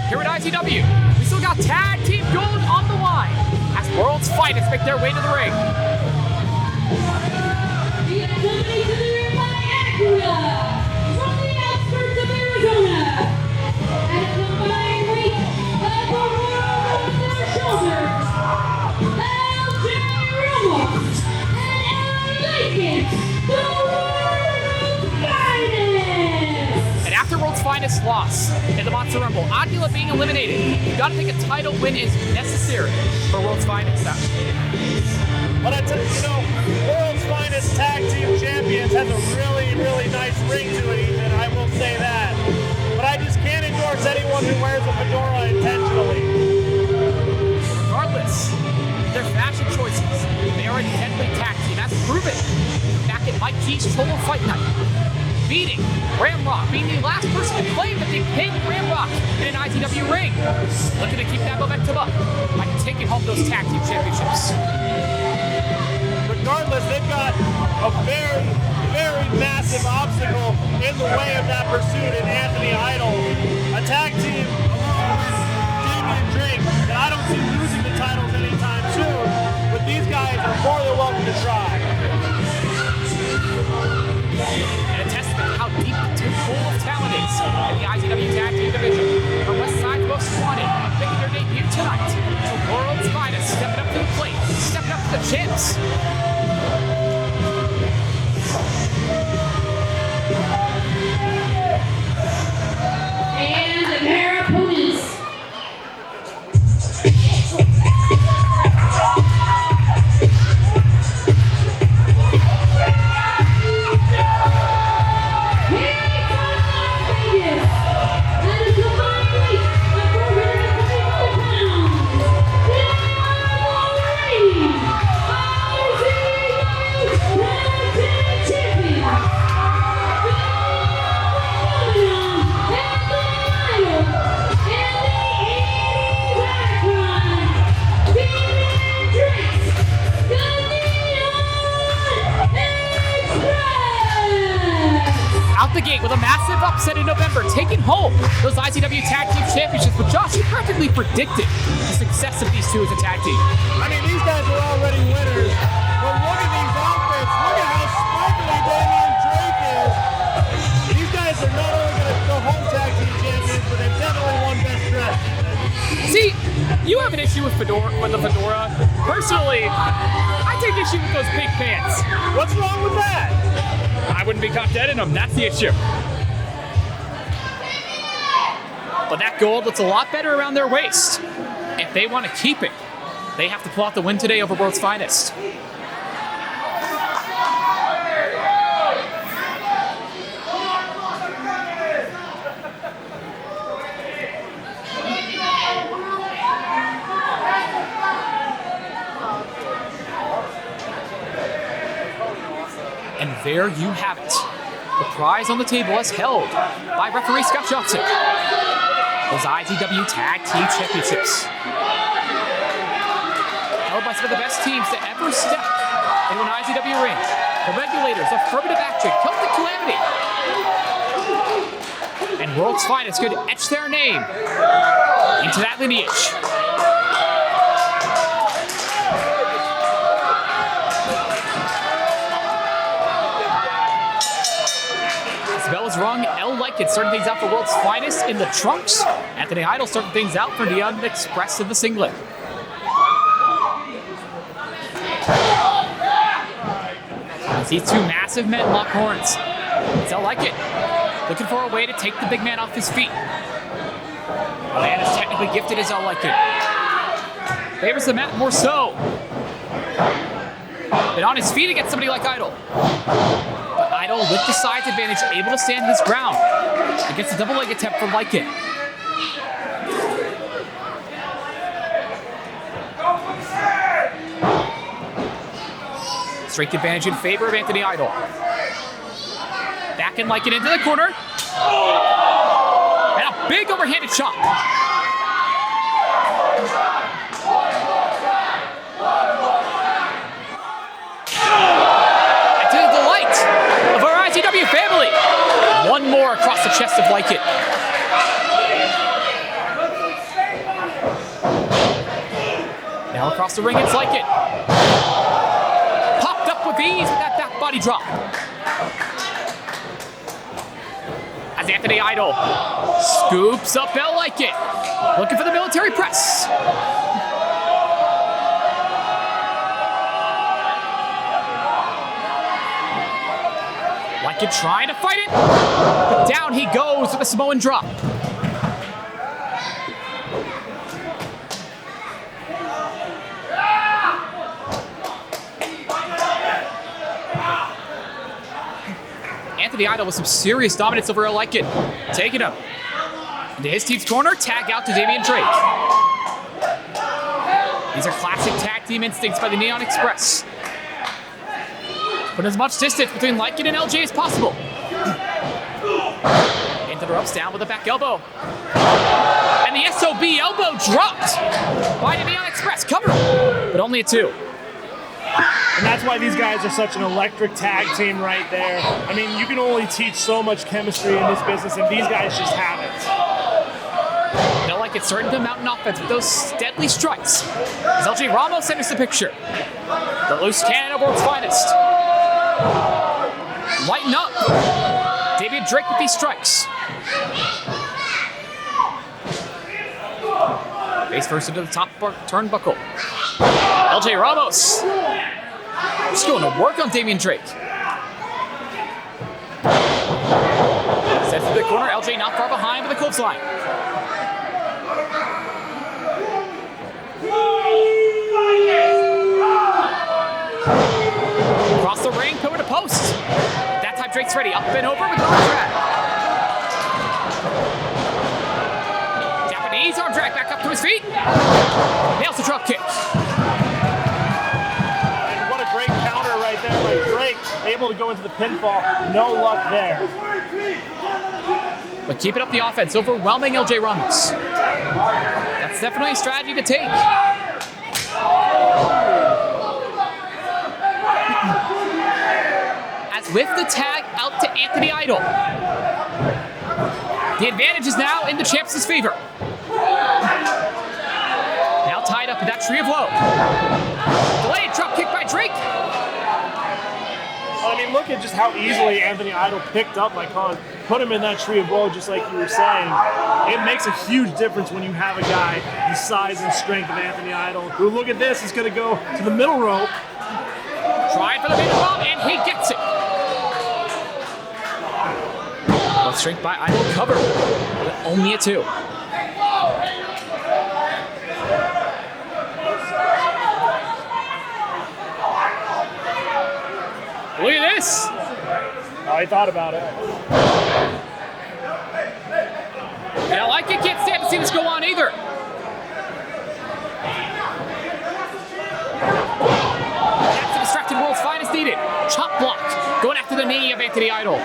here at IZW. We still got tag team gold on the line as World's Finest make their way to the ring. From the outskirts of Arizona, at a combined weight of over their shoulders, LJ Ramos and Lincoln, the World's Finest. And after World's Finest loss in the Monster Rumble, Aguila being eliminated, you gotta think a title win is necessary for World's Finest now. But I tell you, World's Finest Tag Team Champions has a really, really nice ring to it, Ethan. I will say that. But I just can't endorse anyone who wears a fedora intentionally. Regardless, their fashion choices, they are a deadly tag team. That's proven back at Mike Key's Total Fight Night. Beating Ramrock, being the last person to claim that they pinned Ramrock in an IZW ring. Looking to keep that momentum up by taking home those tag team championships. Regardless, they've got a very, very massive obstacle in the way of that pursuit in Anthony Idol. A tag team along with Damian Drake that I don't see losing the titles anytime soon, but these guys are more than welcome to try. And a testament to how deep the pool of talent is in the IZW Tag Team Division. The West Side Most Wanted making their debut tonight. The World's Finest stepping up to the plate, stepping up to the champs. And their opponents. Out the gate with a massive upset in November, taking home those IZW Tag Team Championships. But Josh, you practically predicted the success of these two as a tag team. I mean, these guys are already winners, but look at these outfits. Look at how sparkly Damian Drake is. These guys are not only going to go home tag team champions, but they've definitely won best dressed. See, you have an issue with the fedora. Personally, I take issue with those big pants. What's wrong with that? I wouldn't be caught dead in them. That's the issue. But that gold looks a lot better around their waist. If they want to keep it, they have to pull out the win today over World's Finest. And there you have it. The prize on the table is held by referee Scott Johnson. Those IZW Tag Team Championships. Held by some of the best teams to ever step into an IZW ring. The Regulators, Affirmative Action, Celtic Calamity. And World's Finest could etch their name into that lineage. Bell is rung. L. Lycan starting things out for World's Finest in the trunks. Anthony Idol starting things out for the Express in the singlet. As these two massive men lock horns. It's L. Lycan looking for a way to take the big man off his feet. The man is technically gifted as L. Lycan. Favors the mat more so. But on his feet against somebody like Idol. Idol with the size advantage, able to stand his ground against a double leg attempt from Lycan. Strength advantage in favor of Anthony Idol. Back in Lycan into the corner. And a big overhanded chop. IZW family. One more across the chest of Lycan. Now across the ring, it's like it. Popped up with ease with that back body drop. As Anthony Idol scoops up Bell like it. Looking for the military press. Like it trying to fight it. But down he goes with a Samoan drop. Anthony Idol with some serious dominance over Like It. Taking him into his team's corner, tag out to Damian Drake. These are classic tag team instincts by the Neon Express. Put as much distance between Like It and LJ as possible. Into the ropes, down with a back elbow. And the SOB elbow dropped by the Neon Express. Cover, but only a 2. And that's why these guys are such an electric tag team right there. I mean, you can only teach so much chemistry in this business, and these guys just have it. You know, Like It's starting to mount an offense with those deadly strikes. As LJ Ramos enters the picture. The loose cannon of world's finest. Lighten up. Damian Drake with these strikes. Face first into the top turnbuckle. LJ Ramos. Just going to work on Damian Drake. Sets to the corner. LJ not far behind with a clothesline. Across the ring, pillar to post. That time Drake's ready. Up and over with the arm drag. Japanese arm drag back up to his feet. Nails the drop kick. And what a great counter right there by Drake. Able to go into the pinfall. No luck there. But keeping up the offense, overwhelming LJ Ramos. That's definitely a strategy to take. As with the tag out to Anthony Idol. The advantage is now in the champ's favor. Now tied up with that tree of woe. Delayed drop kick by Drake. I mean, look at just how easily Anthony Idol picked up my Khan. Put him in that tree of woe, just like you were saying. It makes a huge difference when you have a guy the size and strength of Anthony Idol, who, look at this, is going to go to the middle rope. Trying for the big bomb, and he gets it. Well, strength by Idol cover, but only a 2. Look at this. I thought about it. And I like it. Can't stand to see this go on either. That's the distracted world's finest needed. Chop block. Going after the knee of Anthony Idol.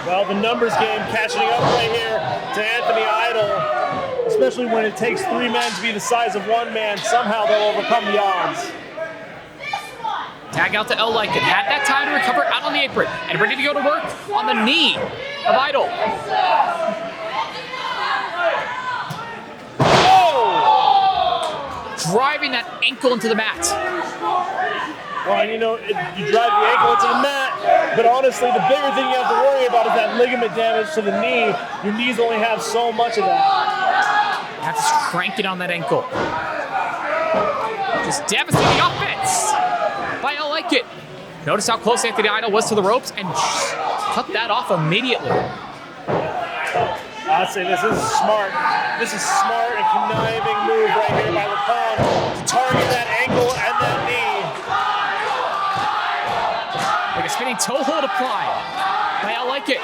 Well, the numbers game catching up right here to Anthony Idol. Especially when it takes 3 men to be the size of 1 man. Somehow they'll overcome the odds. Tag out to L. Lycan. Had that time to recover out on the apron. And ready to go to work on the knee of Idol. Oh! Driving that ankle into the mat. Well, and you know, you drive the ankle into the mat, but honestly, the bigger thing you have to worry about is that ligament damage to the knee. Your knees only have so much of that. You have to crank it on that ankle. Just devastating offense by I Like It. Notice how close Anthony Idol was to the ropes and cut that off immediately. I'd say this is smart. This is smart and conniving move right here by Lacan to target that ankle and that knee. Like a spinning toe hold applied by I Like It.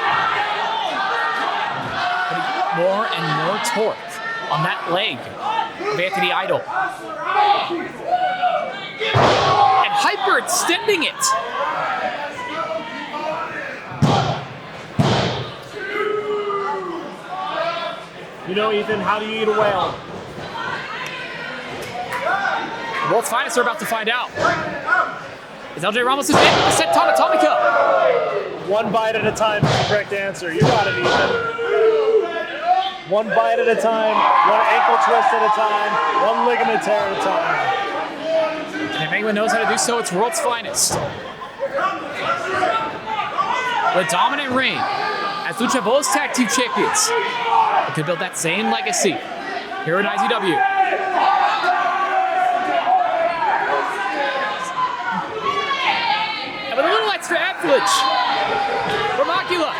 Putting more and more torque on that leg of Anthony Idol. And hyper-extending it. You know, Ethan, how do you eat a whale? The world's finest are about to find out. Is LJ Ramos' name with the Senton Atomica? 1 bite at a time is the correct answer. You got it, Ethan. one bite at a time, one ankle twist at a time, one ligament tear at a time. And if anyone knows how to do so, it's World's Finest. The dominant reign as Lucha Bros Tag Team Champions. They could build that same legacy here in IZW. And with a little extra advantage from Aquila.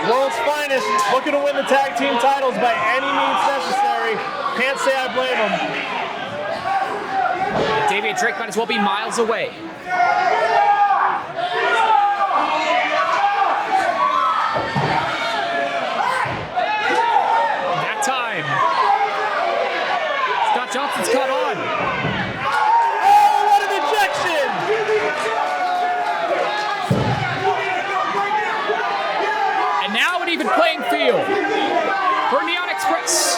World's Finest looking to win the tag team titles by any means necessary. Can't say I blame them. Davey Drake might as well be miles away. That time, Scott Johnson's caught on. Oh, what an ejection! And now an even playing field for Neon Express.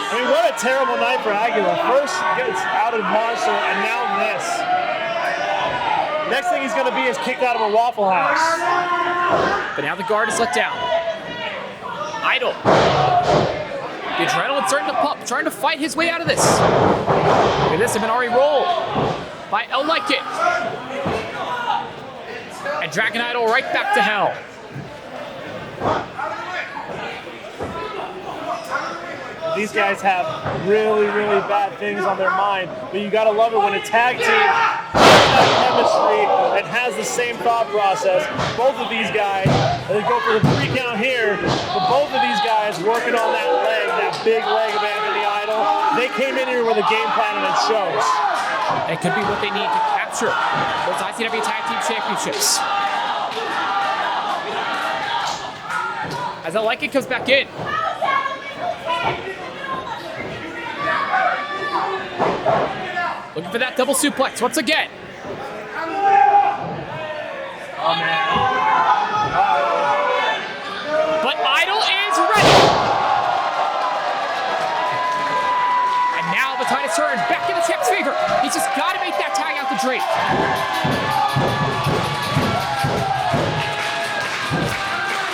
I mean, what a terrible night for Aguila. First gets out of Monster, and now this. Next thing he's going to be is kicked out of a Waffle House. But now the guard is let down. Idol. The adrenaline's starting to pump, trying to fight his way out of this. Look at this, a Minari roll by El Like It. And Dragon Idol right back to hell. These guys have really, really bad things on their mind, but you gotta love it when a tag team has that chemistry and has the same thought process. Both of these guys, they go for the 3 count here, but both of these guys working on that leg, that big leg of Anthony Idol. They came in here with a game plan and it shows. It could be what they need to capture those ICW Tag Team Championships. As I Like It comes back in. Looking for that double suplex once again. Oh man. But Idol is ready. And now the tide has turned back in the champ's favor. He's just got to make that tag out to Drake.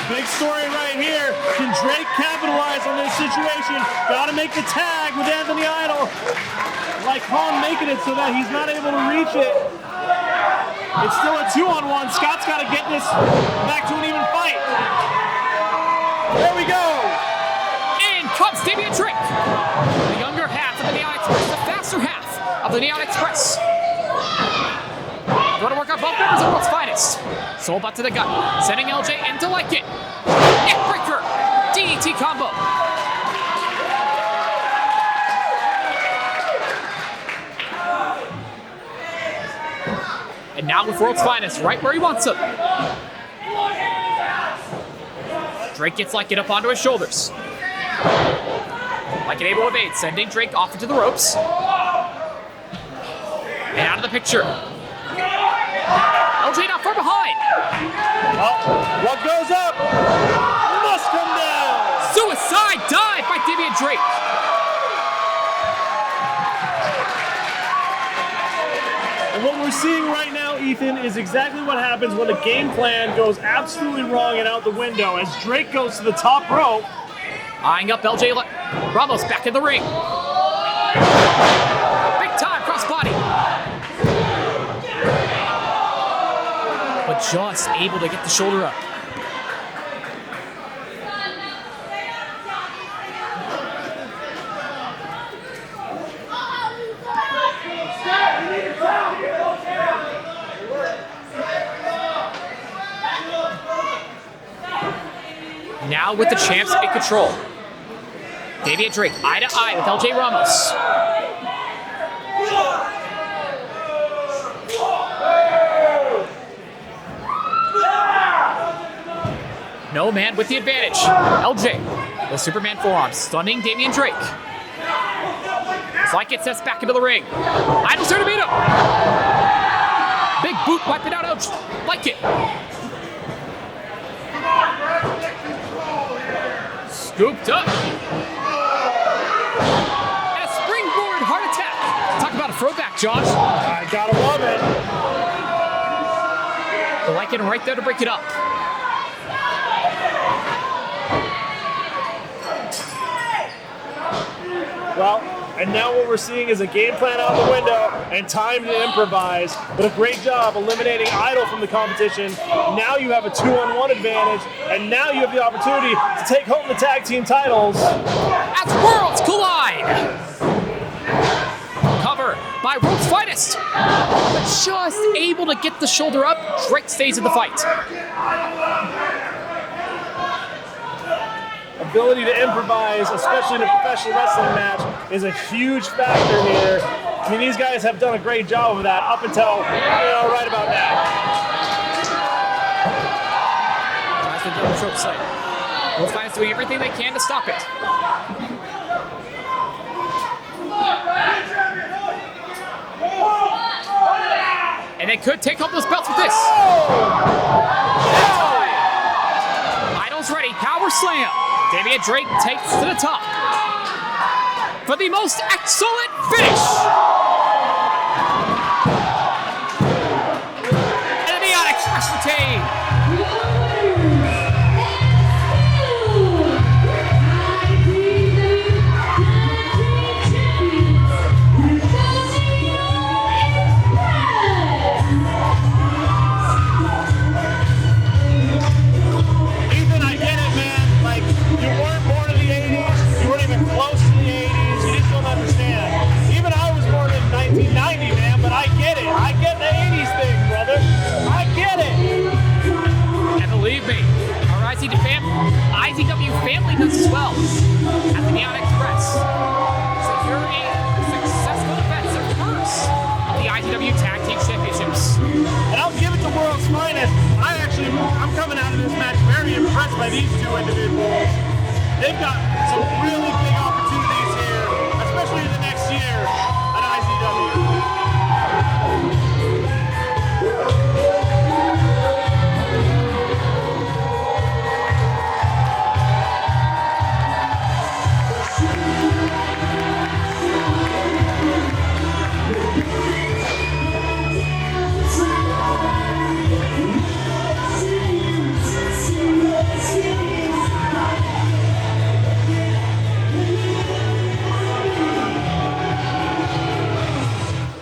Big story right here. Can Drake capitalize on this situation? Got to make the tag with Anthony Idol. Like Khan making it so that he's not able to reach it. It's still a 2-on-1. Scott's got to get this back to an even fight. There we go. In comes Damian Drake. The younger half of the Neon Express, the faster half of the Neon Express. Going to work on both members of World's Finest. Soul butt to the gut, sending LJ into Like It. Neckbreaker, DDT combo. And now with World's Finest, right where he wants him. Drake gets Like It up onto his shoulders. Like It able to evade, sending Drake off into the ropes. And out of the picture. LJ not far behind. Oh, what goes up must come down. Suicide dive by Damian Drake. And what we're seeing right now, Ethan, is exactly what happens when the game plan goes absolutely wrong and out the window. As Drake goes to the top rope. Eyeing up LJ Ramos back in the ring. Big time crossbody. But just able to get the shoulder up. Now with the champs in control. Damian Drake, eye to eye with LJ Ramos. No man with the advantage. LJ, the Superman forearm, stunning Damian Drake. It's Like It sets back into the ring. Idol's there to beat him. Big boot wiping out LJ. Like It. Scooped up. And a springboard heart attack. Talk about a throwback, Josh. I gotta love it. The Like It right there to break it up. Well, and now what we're seeing is a game plan out the window and time to improvise. But a great job eliminating Idol from the competition. Now you have a 2-on-1 advantage, and now you have the opportunity to take home the tag team titles. As worlds collide! Cover by World's Finest. But just able to get the shoulder up, Drake stays in the fight. Ability to improvise, especially in a professional wrestling match, is a huge factor here. I mean, these guys have done a great job of that up until, right about now. Tries to double choke site. World's Finest doing everything they can to stop it. And they could take home those belts with this. Idol's ready. Power slam. Damian Drake takes to the top for the most excellent finish. And the Onyx has retained. IZW family does as well at the Neon Express, securing a successful defense of first of the IZW Tag Team Championships. And I'll give it to World's Finest. I'm coming out of this match very impressed by these two individuals. They've got some really big opportunities here, especially in the next year at IZW.